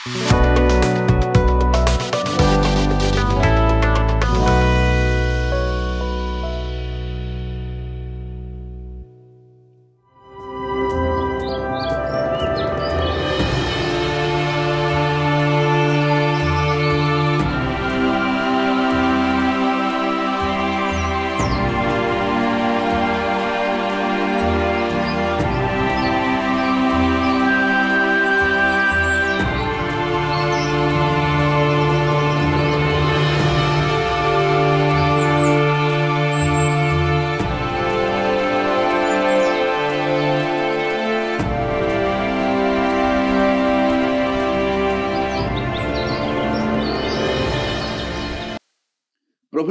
प्रभु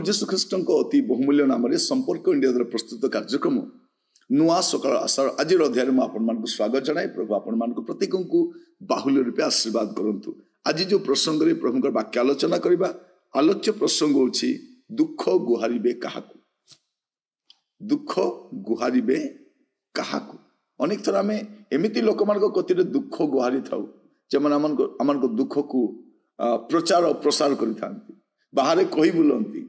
जीशु ख्रीष्ट अति बहुमूल्य नाम संपर्क इंडिया प्रस्तुत कार्यक्रम नुआ सकाल आशार आज अध्याय में आपण स्वागत जनाए। प्रभु आपण प्रत्येक को बाहुल्य रूपे आशीर्वाद करंतु। आज जो प्रसंग रे प्रभु वाक्य आलोचना करबा आलोच्य प्रसंग होछि दुख गुहारिबे काहाकु। दुख गुहारिबे काहाकु अनेक थर आम एमती लोक मान कति दुख गुहारी थाउ जेमन आम दुख को प्रचार और प्रसार करि बाहर कही बुलंती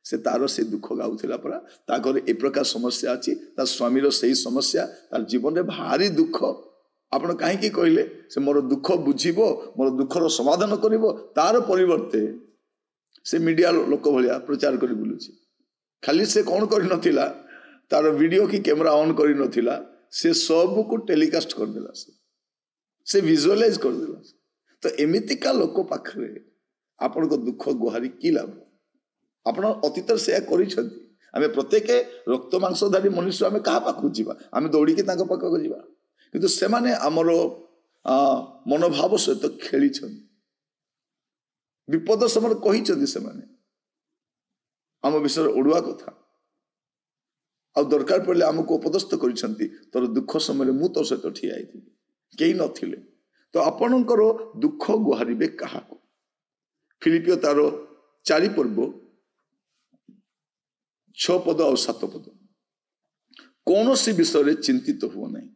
से तार से दुख गाउथिला परा ता घरे ए प्रकार समस्या अछि ता स्वामीर सही समस्या तार जीवन रे भारी दुख आपण काहे की कहले से मोर दुख बुझिबो मोर दुखर समाधान करिवो तार परिवर्ते से मीडिया लोक भलिया प्रचार करि बुलुछि। खाली से कोन करि नथिला तार वीडियो की कैमरा ऑन करि नथिला से सब को टेलीकास्ट कर देला से विजुअलाइज कर देला। तो एमिति का लोक पाखरे आपण को दुख गुहारी की लाभ आपण अतीत से करें प्रत्येक रक्त मांसधारी मनुष्य आम क्या पाक जावा आम दौड़िकी पाक जावा किंतु से माने आमर मनोभाव सहित खेली विपद समय कही से आम विषय ओडुआ कथा आ दरकार पड़े आमको उपदस्थ कर तोर दुख समय मु तो सहित ठिया कई नथिले। तो आपणकर दुख गुहारिबे काहाकु फिलिपियो तार 4 पर्व 6 पद और 7 पद कौन सी विषय चिंतित हुआ नहीं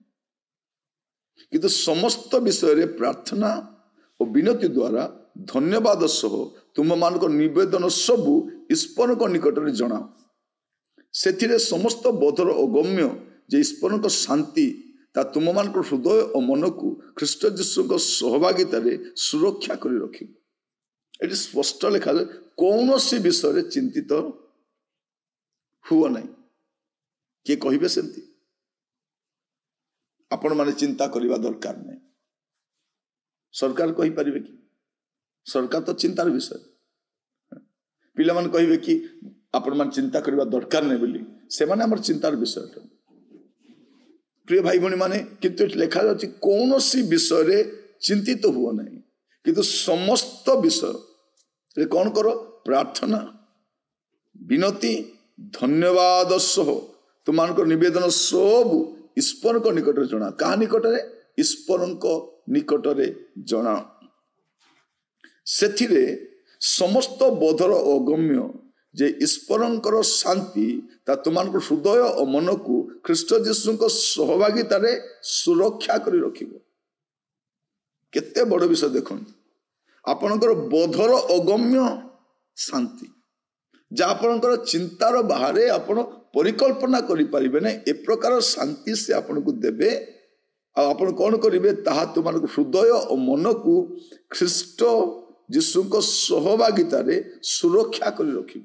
किंतु समस्त विषय प्रार्थना और विनती द्वारा धन्यवाद सह तुम मान निवेदन सबू ईश्वर को निकट में जनाओ से समस्त बोधर अगम्य जे ईश्वर शांति ता तुम मान हृदय और मन को ख्रीष्ट जीशु सहभागिता सुरक्षा कर रख। ये स्पष्ट लिखा जाए कौन सी विषय चिंतित हुआ नहीं किए कहे सेमती आपण माने चिंता करने दरकार नहीं। सरकार कही पारे कि सरकार तो चिंतार विषय पिला मान कहे कि आपण मान चिंता करने दरकार नहीं बोली से माने हमर चिंतार विषय। प्रिय भाई भनी माने किंतु लिखा जाए कौन सी विषय चिंतित हुआ नहीं किंतु समस्त विषय कौन करो प्रार्थना विनती धन्यवाद सह तुम निवेदन सब ईश्वर को निकट जना क्या निकट ईश्वर निकट जना से समस्त बोधर अगम्य जे ईश्वर शांति ता तुम हृदय और मन को ख्रीष्ट जीशु सहभागिता सुरक्षा कर रख केते बड़ विषय देख आपणकर बोधर अगम्य शांति जहाँ आपणकर चिंतार बाहर आपण परिकल्पना करें ना ए प्रकार शांति से आपन को देवे आपण कौन करेंगे ताहा तुम हृदय और मन को ख्रीष्ट जीशु सहभागिता सुरक्षा कर रख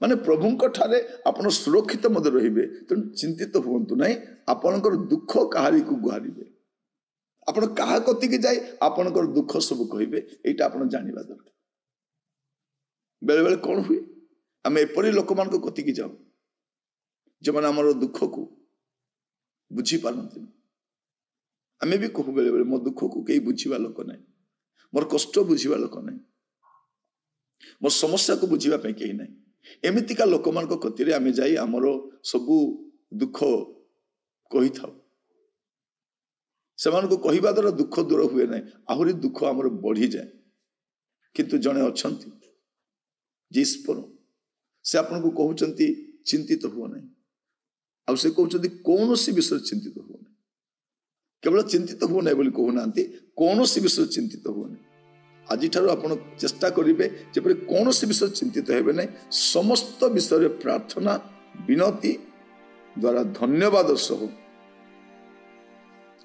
माने प्रभु ठारे आपण सुरक्षित मध्य रहिबे तेणु चिंतित हुंतु नहीं आपणकर दुख कहारी को गुहारिबे आपण कहा कतिक जाए आपणकर दुख सब कहिबे एटा आपण जानिबा दरकार। बेले बेले कौन हुए आम एपरी लोक मान कतिक जाऊ जो मैंने आमर दुख को बुझी पारती आम भी कहू बेले बेले मो दुख को कई बुझा लोक ना मोर कष्ट बुझा लोक ना मोर समस्या को बुझापी कहीं ना एमतीका लोक मान कति आम जाई आमर सबू दुख कही था से कहवा द्वारा दुख दूर हुए ना आहरी दुख आमर बढ़ी जाए किंतु जड़े अच्छा ईश्वर से आपन को कहते चिंतित हुआ नहीं आ से कहते कौन सी विषय चिंतित हुआ नहीं केवल चिंतित हो ना बोली कहूना कौन सी विषय चिंतित होनी आज आप चेष्टा करेंगे जपरी कौन सी विषय चिंतित हेबे नहीं समस्त विषय प्रार्थना विनती द्वारा धन्यवाद सह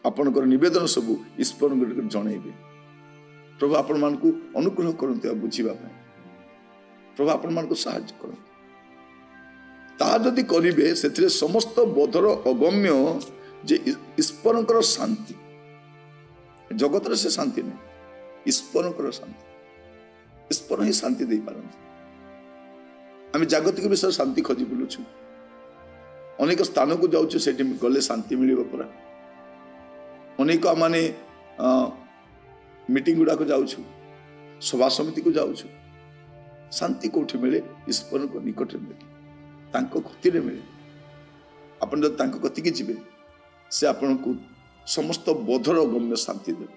आपणकर निवेदन सब ईश्वर जनइबे प्रभु आपण मान अनुग्रह करते बुझा प्रभु आपण मान साहाय्य करते ता जदि करेंगे से समस्त बोधर अगम्य जे ईश्वर शांति जगत से शांति नहीं ईश्वर शांति ईश्वर ही शांति दे पारती आम जागतिक विषय शांति खोजी बुलुछु अनेक स्थान को जाऊँ से गले शांति मिल पूरा अनेक माने मीटिंग गुड़ाक जाऊँ सभा समिति को जाऊँ शांति कौटी मिले ईश्वर को निकट मिले गति मिले आपन जब गति की जीवे से आपन को समस्त बोधर गम्य शांति देव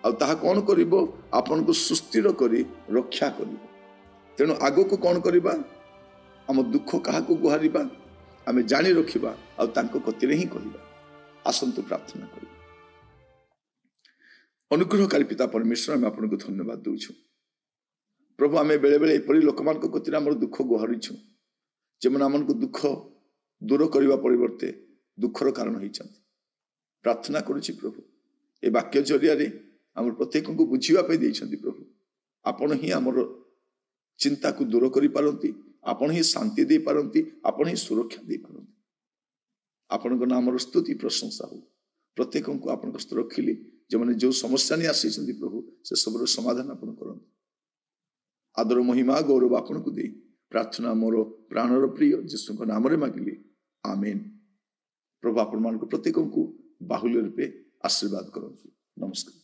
आ कौन कर आपन को सुस्थिर करी रक्षा कर तेणु आग को कौन करवा आम दुख क्या गुहार आम जानी रखा आती ही कहवा आसतु प्रार्थना कर अनुग्रहकारी पिता परमेश्वर आम आपन को धन्यवाद दूछु प्रभु आम बेले बेले एपरी लोक मान गति आम दुख गुहारीछु जेमने आम को दुख दूर करने परिवर्ते दुखर कारण होती प्रार्थना करुच्ची प्रभु ए वाक्य जरिया आम प्रत्येक को बुझापी देते प्रभु आपण ही आमर चिंता को दूर कर पारती आपण ही शांति दे पारती आपण ही सुरक्षा दे पारती आपण नामर स्तुति प्रशंसा हो प्रत्येक को आपण रखिली जो मैंने जो समस्या नहीं आसी प्रभु से सब समाधान आपण करते आदर महिमा गौरव आपण को दे प्रार्थना मोर प्राणर प्रिय जीशु नाम मागिली आमेन प्रभु आपण मान प्रत्येक को बाहुल्य रूपे आशीर्वाद करते नमस्कार।